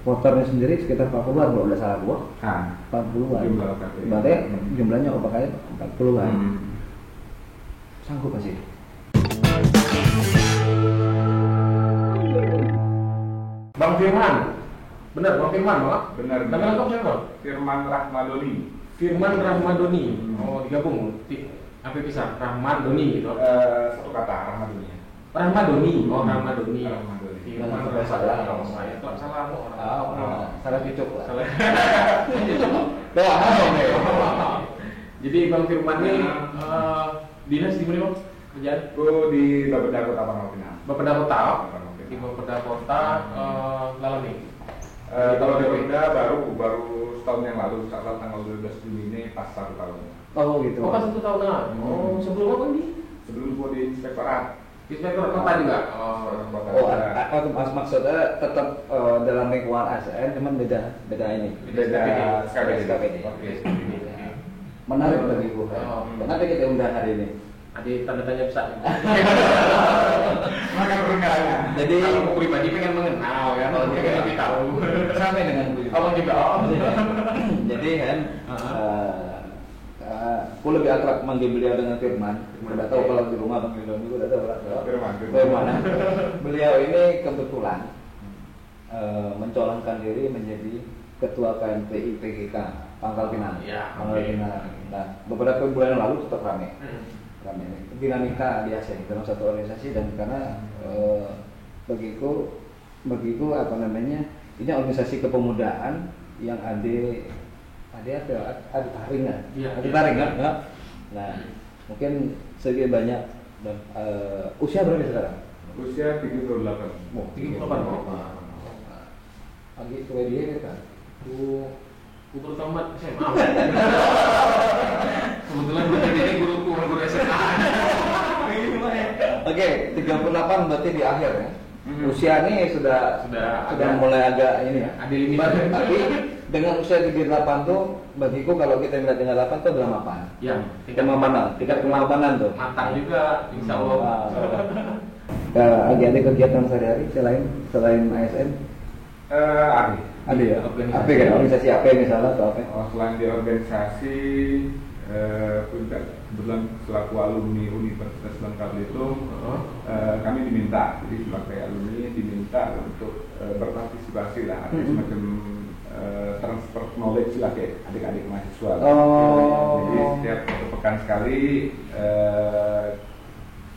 voternya sendiri sekitar 40-an kalau udah salah gua. 40-an. Jumlah KPI. Berarti jumlahnya pakai 40-an. Sanggup pasti. Bang Firman. Benar, Bang Firman, Bang? Benar. Nama lengkap siapa? Firman Rahmadoni. Firman Rahmadoni. Oh, digabung. Apa bisa? Rahmadoni gitu. Satu kata Rahmadoni. Rahmadoni. Oh, Rahmadoni. Rahmadoni. Firman Jangan salah. Saya tuh salah orang. Salah cocok lah. Salah. Doa. Jadi Bang Firman ini dinas di mana, Bang? Kerjaan? Aku di Bapeda Kota Pangkal Pinang. Bapeda Kota. Di Bapeda Kota Lalami. Kalau di Bapeda baru setahun yang lalu, saat tanggal 12 Juni ini pas 1 tahun. Oh gitu. Oh, pas 1 tahunan. Oh, sebelum apa ini? Sebelum gua di inspektorat. Inspektor kota juga. Maksudnya tetap dalam lingkungan ASN, cuman beda ini. Beda SKPD. Oke. Menarik bagi gua. Kenapa kita undang hari ini? Ada tanda tanya besar. Makan perkenalnya. Jadi Aku pribadi pengen mengenal kan, pengen lebih tahu. sampai dengan gue. Kalau juga. Jadi kan, aku lebih akrab manggil beliau dengan Firman. Udah tahu kalau di rumah panggil Doni, udah tahu lah. Firman. Beliau ini kebetulan mencolongkan diri menjadi ketua KMPI PGK Pangkal Pinang. Ya, Pangkal Pinang. Nah, beberapa bulan yang lalu tetap ramai. Dinamika di ASN dalam satu organisasi, dan karena bagiku apa namanya, ini organisasi kepemudaan yang ada taringan, ya. Nah, mungkin sedikit banyak. Dan usia berapa sekarang? Usia 38. Oh, 38. Lagi tua dia kan? Guru tamat SMA. Kebetulan guru SMA. Oke, 38 berarti di akhir ya. Usia ini sudah mulai agak ini ya. Ada limit. Tapi dengan usia 38 tuh bagiku, kalau kita melihat dengan 8 tuh adalah mapan. Ya, Tingkat kemapanan tuh. matang juga, insya Allah. Ada kegiatan sehari-hari selain ASN? Ada ya? Apa kan? Organisasi apa misalnya atau apa? Selain di organisasi, kebetulan selaku alumni Universitas Bangka Belitung, kami diminta, jadi sebagai alumni diminta untuk berpartisipasi lah, ada semacam transfer knowledge lah kayak adik-adik mahasiswa. Jadi setiap 1 pekan sekali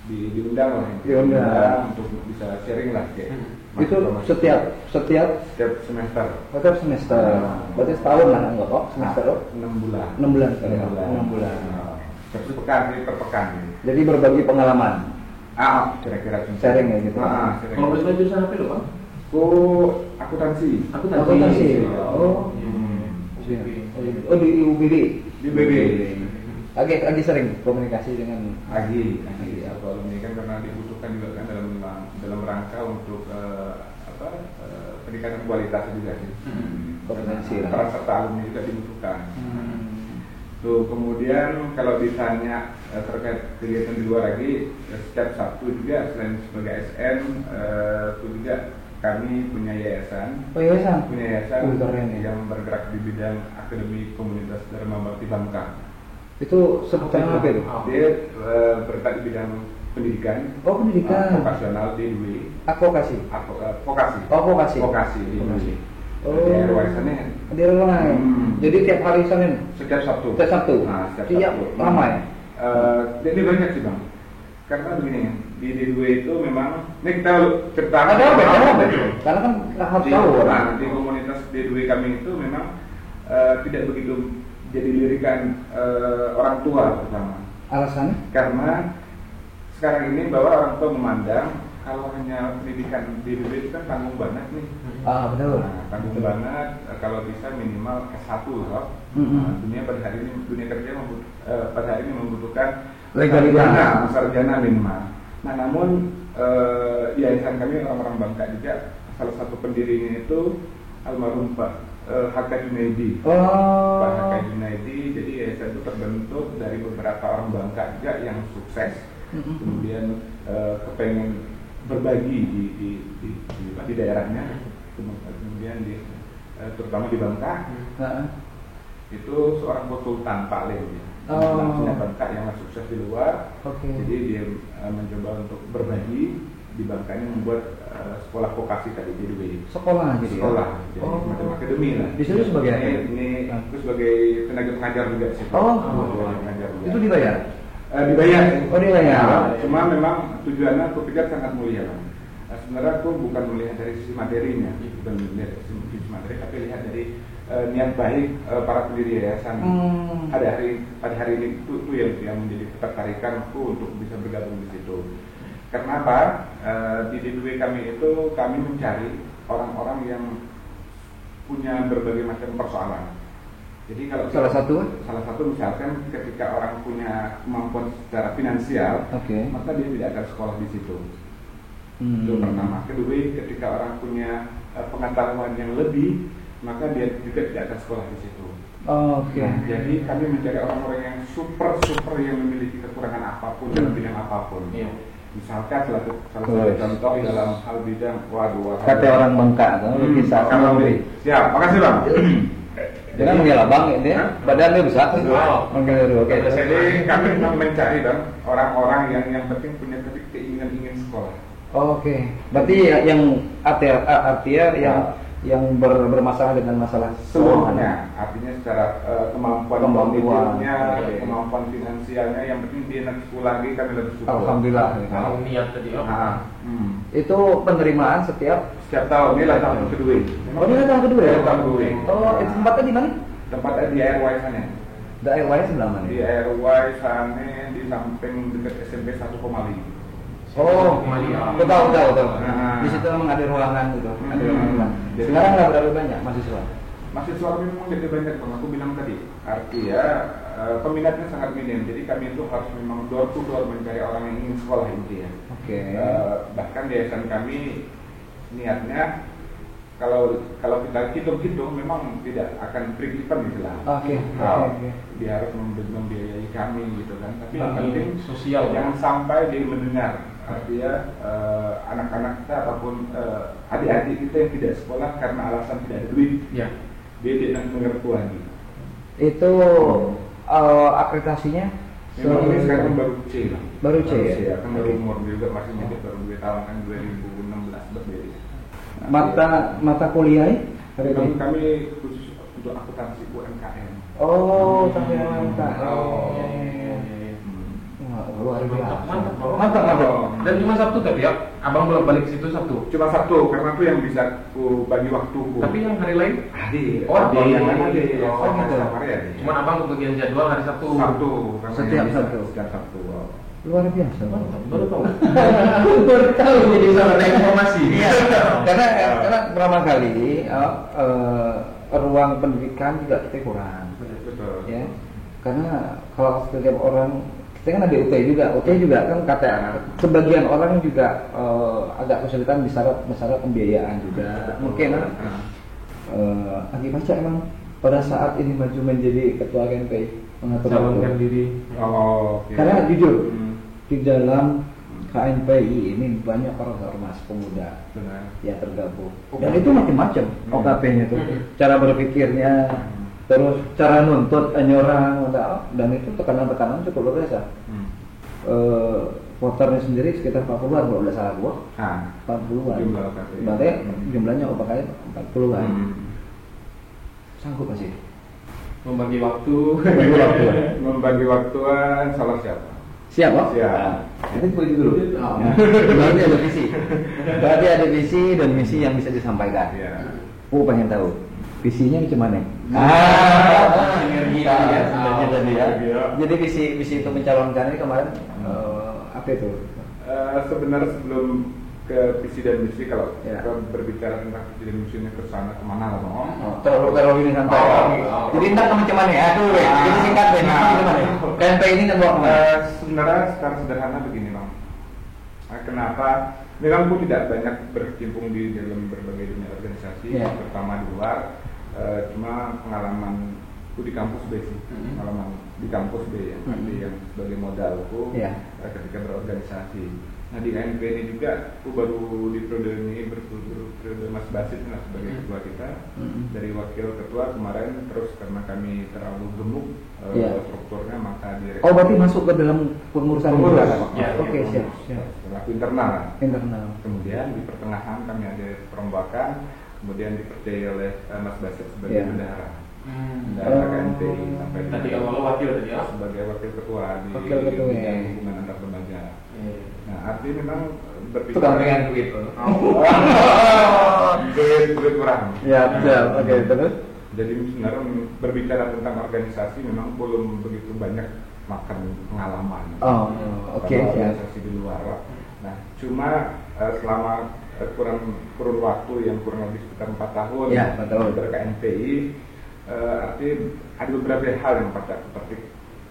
diundang lah, untuk bisa sharing lah kayak. Itu setiap semester. Berarti setahun lah enggak kok? Semester 6 bulan. 6 bulan sekali. 6 bulan. Per pekan. Jadi berbagi pengalaman. Kira-kira Sharing ya gitu. Kalau boleh jurusan apa lo, Bang? Akuntansi. Akuntansi. Oh. Oh di UBD. Di BB. Lagi sering komunikasi dengan Agi alumni kan, karena dibutuhkan juga kan dalam rangka untuk peningkatan kualitas juga sih. Koordinasi. Peran serta alumni juga dibutuhkan. Tuh, kemudian kalau ditanya terkait kegiatan di luar lagi, setiap Sabtu juga selain sebagai ASN, itu juga kami punya yayasan. Punya yayasan yang bergerak di bidang akademi komunitas Dharma Bakti Bangka. Itu sebutan apa itu? Dia bergerak di bidang pendidikan. Oh, pendidikan. Vokasional di DW. Vokasi. Vokasi di DW. Oh. Jadi warisannya. Jadi tiap hari Senin. Setiap Sabtu. Nah, setiap Sabtu. Ramai. Jadi banyak sih, Bang. Karena begini, di DW itu memang ini kita cerita. Karena kan harus tahu. Di komunitas DW kami itu memang tidak begitu jadi lirikan orang tua pertama. Alasannya? Karena sekarang ini bahwa orang tua memandang kalau hanya pendidikan di DW itu kan tanggung banget nih. Betul. Tanggung banget, kalau bisa minimal S1 loh. Dunia pada hari ini, dunia kerja pada hari ini membutuhkan sarjana minimal. Nah, namun yayasan kami orang-orang Bangka juga, salah satu pendirinya itu almarhum Pak Haka Junaidi. Pak Haka Junaidi, jadi yayasan itu terbentuk dari beberapa orang Bangka juga yang sukses, kemudian kepengen berbagi di daerahnya. kemudian terutama di Bangka itu seorang konsultan Pak Lem ya. Punya Bangka yang sukses di luar. Jadi dia mencoba untuk berbagi di Bangka ini membuat sekolah vokasi tadi di sekolah jadi semacam akademi lah. Di situ sebagai ini aku sebagai tenaga pengajar juga sih. Pengajar juga. Itu dibayar? Dibayar. Dibayar. Cuma memang tujuannya aku pikir sangat mulia kan. Sebenarnya aku bukan melihat dari sisi materinya, bukan melihat dari sisi materi, tapi lihat dari niat baik para pendiri yayasan. Pada hari ini itu yang menjadi ketertarikanku untuk bisa bergabung di situ. Karena apa? Di DPW kami itu kami mencari orang-orang yang punya berbagai macam persoalan. Jadi kalau salah satu misalkan ketika orang punya kemampuan secara finansial, maka dia tidak akan sekolah di situ. Itu pertama. Kedua, ketika orang punya pengetahuan yang lebih, maka dia juga tidak akan sekolah di situ. Jadi kami mencari orang-orang yang super yang memiliki kekurangan apapun dalam bidang apapun. Misalkan salah satu contoh dalam hal bidang kata orang Bangka kisah siap, makasih Bang. Jangan mengira Bang ini badannya besar. Jadi kami memang mencari Bang orang-orang yang penting punya keinginan ingin sekolah. Berarti yang artinya yang bermasalah dengan masalah seluruhnya, artinya secara kemampuan hidupnya, kemampuan finansialnya, yang penting dia nanti sekolah lagi kami lebih syukur. Alhamdulillah. Kalau niat tadi. Itu penerimaan setiap tahun. Ini lah tahun kedua. Ini tahun kedua ya? Tahun kedua. Tempatnya di mana? Tempatnya di RY sana. Di RY sebelah mana? Di RY sana di samping dekat SMP 1,5. Betul. Di situ memang ada ruangan gitu. Ada ruangan. Sekarang nggak berapa banyak mahasiswa? Mahasiswa memang jadi banyak, Bang. Aku bilang tadi. Artinya peminatnya sangat minim. Jadi kami itu harus memang door to door mencari orang yang ingin sekolah intinya. Bahkan di yayasan kami niatnya kalau kita hitung-hitung memang tidak akan break even gitu lah. Dia harus membiayai kami gitu kan. Tapi yang penting sosial jangan sampai dia mendengar. Artinya anak-anak kita ataupun adik-adik kita yang tidak sekolah karena alasan tidak ada duit, dia tidak mengerti lagi. Itu akreditasinya? Memang ini sekarang baru C lah. Baru C ya? Kan baru umur juga masih nyedek baru 2 tahun kan 2016 berdiri. Mata kuliah? Kami khusus untuk akuntansi UMKM. Tapi luar biasa. Mantap. Dan cuma Sabtu tadi ya? Abang belum balik ke situ Sabtu? Cuma Sabtu, karena itu yang bisa ku bagi waktuku. Tapi yang hari lain? Ada yang lain ada. Gitu. Cuma abang kebagian jadwal hari Sabtu. Setiap Sabtu. Luar biasa. Baru tahu. Baru tahu. Jadi salah informasi. Karena pertama kali ruang pendidikan juga kita kurang. Betul. Ya. Karena kalau setiap orang kita kan ada UT juga kan kata sebagian orang juga agak kesulitan masalah pembiayaan juga. Mungkin lagi baca emang pada saat ini maju menjadi ketua KNPI mencalonkan diri. Karena jujur di dalam KNPI ini banyak orang ormas pemuda yang tergabung dan itu macam-macam OKP-nya itu cara berpikirnya. Terus cara nuntut nyorang dan itu tekanan cukup luar biasa. Voternya sendiri sekitar 40-an kalau tidak salah gua. 40-an. Berarti jumlahnya OKP 40-an. Sanggup masih. Membagi waktu. Membagi waktuan salah siapa? Siap, Pak? Siap. Itu poin dulu. Berarti ada visi. Berarti ada visi dan misi yang bisa disampaikan. Pengen tahu. Visinya macam mana? Energi sebenarnya tadi ya. Jadi visi untuk mencalonkan ini kemarin apa itu? Sebenarnya sebelum ke visi dan misi kalau berbicara tentang visi dan misinya ke sana kemana lah Bang? Terlalu ini santai. Jadi entah macam mana ya? Jadi singkat deh. KNPI ini nembok sebenarnya secara sederhana begini Bang. Kenapa? Memang aku tidak banyak berkecimpung di dalam berbagai dunia organisasi, pertama di luar. Cuma pengalaman aku di kampus B sih, pengalaman di kampus B ya, yang sebagai modalku ketika berorganisasi. Nah di KNP ini juga aku baru di periode ini periode Mas Basit lah sebagai ketua kita. Dari wakil ketua kemarin, terus karena kami terlalu gemuk strukturnya, maka direksi. Oh, berarti masuk ke dalam pengurusan Ya, oke, siap. Selaku internal. Kemudian di pertengahan kami ada perombakan, kemudian dipercaya oleh Mas Basit sebagai bendahara. Bendahara KNPI sampai tadi awal wakil tadi ya, sebagai wakil ketua di bidang hubungan antar lembaga. Nah, artinya memang tukang dengan duit. Duit kurang. Ya, betul. Oke, terus. Jadi sebenarnya berbicara tentang organisasi memang belum begitu banyak makan pengalaman. Oke. Organisasi di luar. Nah, cuma selama kurun waktu yang kurang lebih sekitar 4 tahun ber-KNPI, artinya ada beberapa hal yang patut petik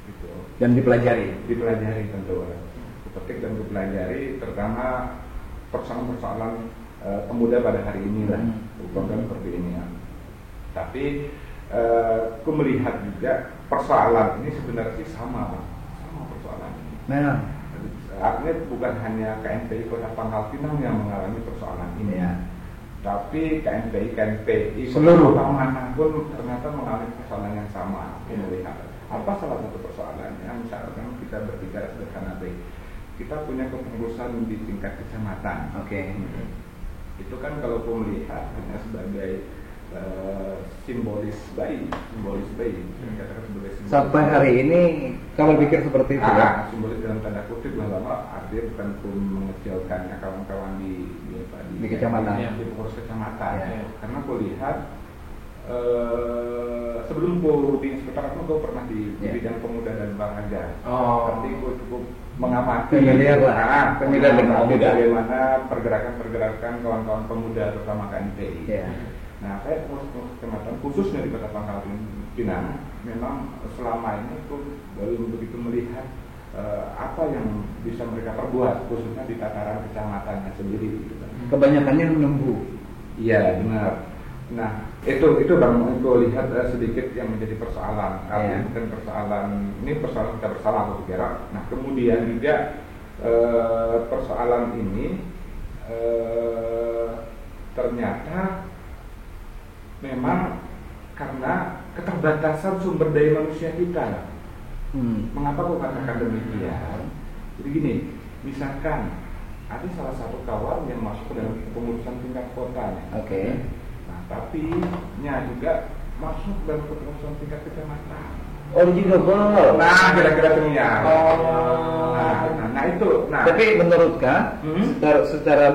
gitu. Dan dipelajari tentu. Petik dan dipelajari, terutama persoalan-persoalan pemuda pada hari ini lah, program seperti ini ya. Tapi aku melihat juga persoalan ini sebenarnya sama persoalan ini. Nah, artinya bukan hanya KNPI Kota Pangkal Pinang yang mengalami persoalan ini, tapi KNPI seluruh manapun ternyata mengalami persoalan yang sama. Aku melihat apa salah satu persoalannya, misalkan kita berbicara sederhana baik. Kita punya kepengurusan di tingkat kecamatan. Itu kan kalau aku melihat hanya sebagai simbolis bayi. Katakan sebagai simbolis. Sampai hari ini kamu pikir seperti itu ya? Simbolis dalam tanda kutip bahwa artinya bukan pun mengecilkan kawan-kawan di kecamatan, di pengurus kecamatan. Karena aku lihat sebelum aku di inspektorat aku pernah di bidang pemuda dan olahraga. Tapi aku cukup mengamati bagaimana pergerakan kawan-kawan pemuda terutama KNPI. Nah, saya pengurus kecamatan khususnya di Kota Pangkal Pinang memang selama ini aku belum begitu melihat apa yang bisa mereka perbuat khususnya di tataran kecamatannya sendiri. Kebanyakannya menunggu. Iya, benar. Nah, itu Bang, aku lihat sedikit yang menjadi persoalan. Artinya bukan persoalan, ini persoalan kita bersama aku kira. Nah, kemudian juga persoalan ini ternyata memang karena keterbatasan sumber daya manusia kita. Mengapa aku katakan demikian? Jadi gini, misalkan ada salah satu kawan yang masuk ke dalam kepengurusan tingkat kota. Nah, tapi juga masuk dalam kepengurusan tingkat kecamatan. Nah, kira-kira demikian. Nah itu. Nah, tapi menurut secara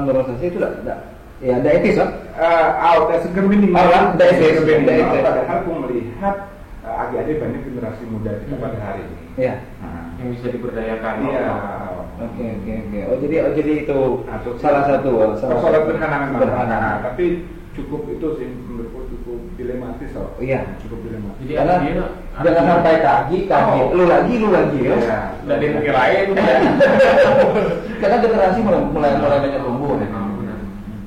berorganisasi itu ada etis kan? Ada seger minimal. Ada etis. Padahal aku melihat adik-adik banyak generasi muda kita pada hari ini. Iya. Yang bisa diberdayakan. Iya. Oke. Oh jadi itu salah satu persoalan sederhana. Tapi cukup itu sih menurutku cukup dilematis loh. Iya. Cukup dilematis. Jadi karena jangan sampai kaji, lu lagi ya. Dari negara lain. Karena generasi mulai banyak tumbuh.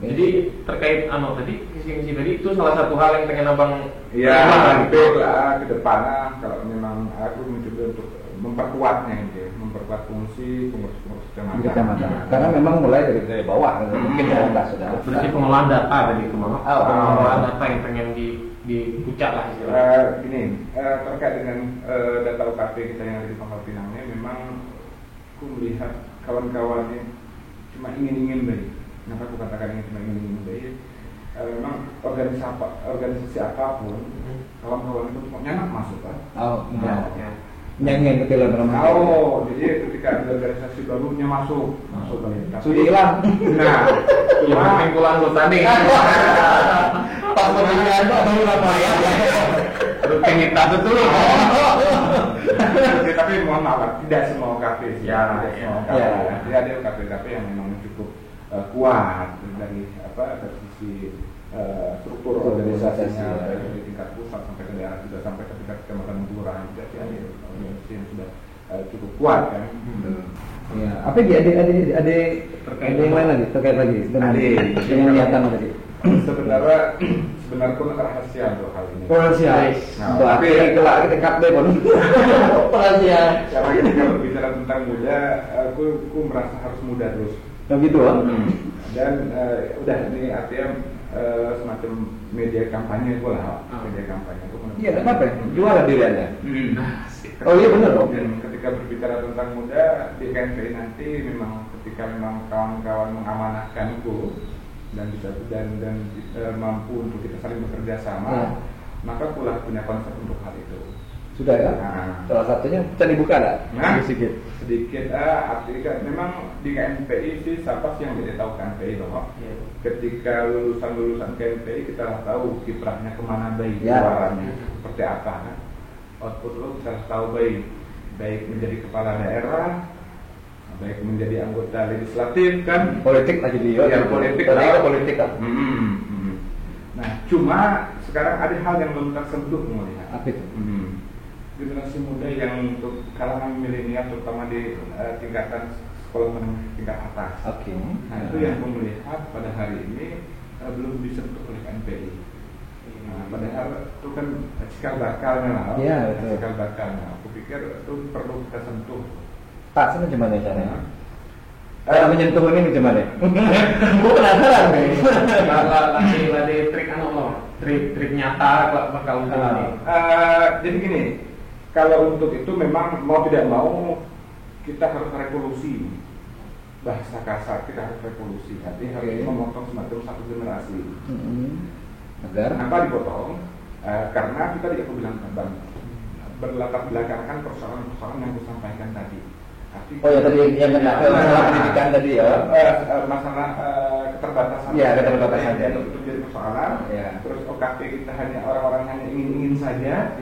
Jadi terkait tadi misi tadi itu salah satu hal yang pengen abang lah ke depannya kalau memang aku mencoba untuk memperkuatnya memperkuat fungsi pengurus kecamatan. Karena memang mulai dari bawah mungkin sudah. Berarti pengelolaan data tadi itu pengelolaan data yang pengen dipucat lah istilahnya. Gini, terkait dengan data UKP kita yang ada di Pangkal Pinang ini memang aku melihat kawan-kawannya cuma ingin baik. Kenapa aku katakan ini cuma ingin baik? Memang organisasi apapun kawan-kawan itu cuma nyanak masuk kan? Nyanyian ketilan remaja. Jadi ketika ada organisasi barunya masuk sudah hilang. Nah, cuma pengumpulan anggota nih. Pas mendengar baru apa ya? Rutin kita betul. Tapi mohon maaf, tidak semua UKP sih. Tidak ada UKP yang memang cukup kuat dari sisi struktur organisasinya dari tingkat pusat sampai ke daerah juga sampai ke tingkat kecamatan kelurahan. Jadi ada organisasi yang sudah cukup kuat kan. Ya, apa ada terkait yang lain lagi dengan niatan tadi. sebenarnya pun rahasia untuk hal ini. Rahasia. Nah, tapi kelak kita cut deh pun. Rahasia. Karena ketika berbicara tentang muda, aku merasa harus muda terus. Nah gitu kan? Dan udah ini artinya semacam media kampanye gue lah, media kampanye. Iya, kenapa? Jualan diri Anda. Oh iya benar dong. Dan ketika berbicara tentang muda di KNPI nanti ketika memang kawan-kawan mengamanahkanku dan bisa dan mampu untuk kita saling bekerja sama, maka pula punya konsep untuk hal itu. Sudah ya? Salah satunya bisa dibuka nggak? Sedikit. Artinya memang di KNPI sih siapa sih yang tidak tahu KNPI loh. Ketika lulusan KNPI kita tahu kiprahnya kemana baik, suaranya seperti apa kan. Output lo bisa tahu baik menjadi kepala daerah, baik menjadi anggota legislatif kan, politik lagi dia politik kan. Nah cuma sekarang ada hal yang belum tersentuh melihat apa itu? Generasi muda yang untuk kalangan milenial terutama di tingkatan sekolah menengah tingkat atas. Nah itu yang aku melihat pada hari ini belum disentuh oleh KNPI. Padahal itu kan cikal bakalnya lah. Cikal bakalnya. Aku pikir itu perlu kita sentuh. Pak, sana gimana caranya? Menyentuh ini gimana? Gue penasaran nih. Lagi trik nyata bakal ini. Jadi gini, kalau untuk itu memang mau tidak mau kita harus revolusi. Bahasa kasar kita harus revolusi. Jadi harus memotong semacam satu generasi. Agar kenapa dipotong? Karena kita tidak bilang bang berlatar belakangkan persoalan-persoalan yang saya sampaikan tadi. Tadi yang masalah pendidikan tadi ya. Masalah keterbatasan. Iya, keterbatasan itu jadi persoalan. Terus OKP kita hanya orang-orang hanya ingin saja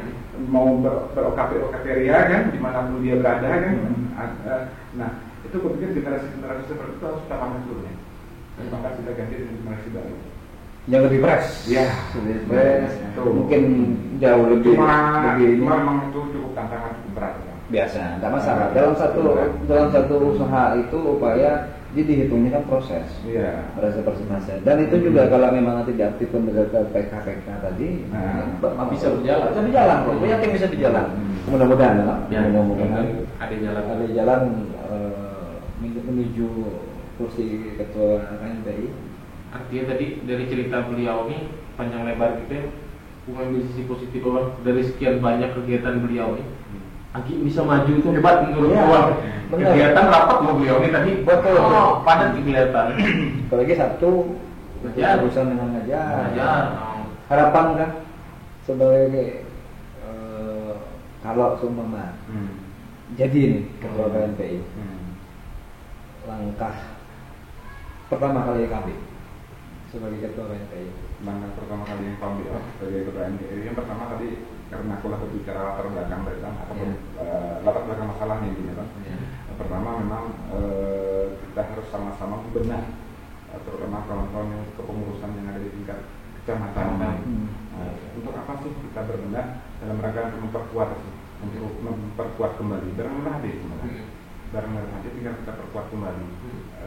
mau ber-OKP ria kan, dimanapun dia berada kan. Nah itu gue pikir generasi seperti itu harus kita pamit dulu ya. Maka kita ganti dengan generasi baru. Yang lebih fresh, lebih fresh, mungkin jauh lebih. Cuma memang itu cukup tantangan cukup berat. Ya. Biasa, tidak masalah. Dalam satu usaha itu upaya, jadi dihitungnya kan proses. Proses persentase. Dan itu juga kalau memang nanti diaktifkan dengan PKPK tadi, bisa berjalan. Bisa berjalan, kok. Gue yakin bisa berjalan. Mudah-mudahan, mudah-mudahan ada jalan menuju kursi ketua KNPI. Artinya tadi dari cerita beliau ini panjang lebar kita mengambil sisi positif bahwa dari sekian banyak kegiatan beliau ini Aki bisa maju itu hebat menurut gua. Kegiatan rapat sama beliau ini tadi betul padat kelihatan. Apalagi Sabtu urusan dengan ngajar. Harapan kan sebagai kalau seumpama jadi nih ketua KNPI langkah pertama kali kami sebagai ketua KNPI. Langkah pertama kali yang kami sebagai ketua KNPI yang pertama tadi karena aku lah berbicara latar belakang ataupun latar belakang masalahnya ini kan. Pertama memang kita harus sama-sama bebenah terutama kawan-kawan yang kepengurusan yang ada di tingkat kecamatan. Untuk apa sih kita berbenah dalam rangka untuk memperkuat kembali barang merah deh sebenarnya. Barang merah deh tinggal kita perkuat kembali.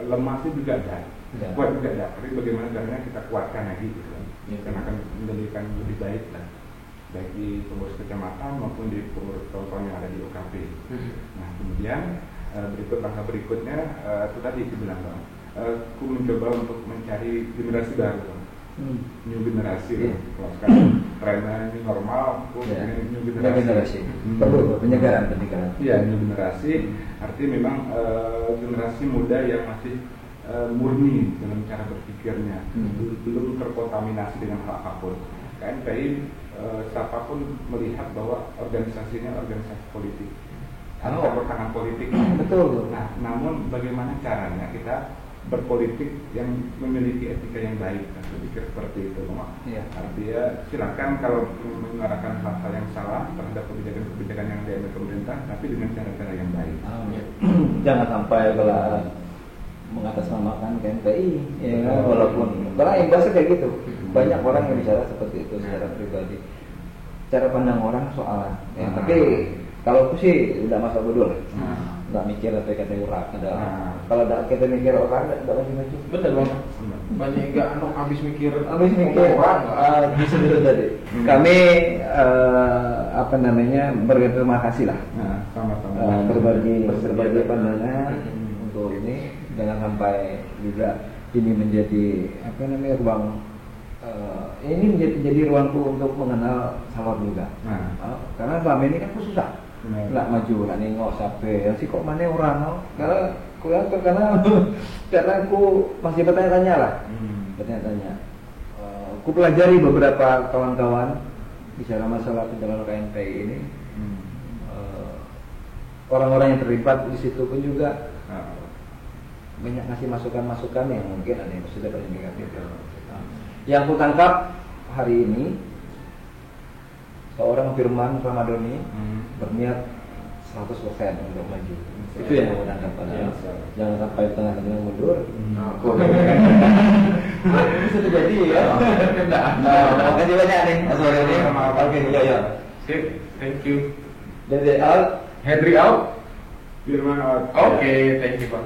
Lemah sih juga ada. Kuat juga ada, tapi bagaimana caranya kita kuatkan lagi gitu kan. Karena akan menjadikan lebih baik lah, baik di pengurus kecamatan maupun di pengurus kawan-kawan yang ada di OKP. Nah kemudian langkah berikutnya itu tadi dibilang bang, aku mencoba untuk mencari generasi baru bang. New generasi kalau sekarang trennya ini normal, aku ingin new generasi. Perlu penyegaran pendidikan. Iya, new generasi artinya memang generasi muda yang masih murni dalam cara berpikirnya, belum terkontaminasi dengan hal apapun. KNPI siapapun melihat bahwa organisasinya organisasi politik, ada pertahanan politik. Betul. Nah, namun bagaimana caranya kita berpolitik yang memiliki etika yang baik? Saya pikir seperti itu, Artinya silakan kalau menyuarakan hal-hal yang salah terhadap kebijakan yang diambil pemerintah, tapi dengan cara-cara yang baik. Jangan sampai kalau mengatasnamakan KNPI, walaupun karena imbasnya kayak gitu. Banyak orang yang bicara seperti itu secara pribadi. Cara pandang orang soal, tapi kalau aku sih udah masa bodoh. nggak mikir apa kata orang ada. Kalau kita mikir orang nggak lagi maju. Bener bang. Banyak nggak habis mikir orang. Bisa dulu tadi. Kami apa namanya berterima kasih lah. Sama-sama. Berbagi pandangan untuk ini, jangan sampai juga ini menjadi apa namanya ruang ini menjadi ruangku untuk mengenal Salor juga. Karena selama ini kan aku susah. Nggak maju, nggak nengok sampai sih kok mana orang karena aku masih bertanya-tanya lah, bertanya-tanya. Aku pelajari beberapa kawan-kawan bicara masalah pencalonan KNPI ini, orang-orang yang terlibat di situ pun juga banyak ngasih masukan-masukan yang mungkin ada yang positif ada yang negatif. Yang aku tangkap hari ini, seorang Firman Ramadhani berniat 100% untuk maju. Itu yang aku tangkap. Jangan sampai tengah-tengah mundur. Bisa terjadi ya. Makasih banyak nih sore ini. Oke, ya. Sip, thank you. Dari out, Henry out. Firman out. Oke, thank you bang.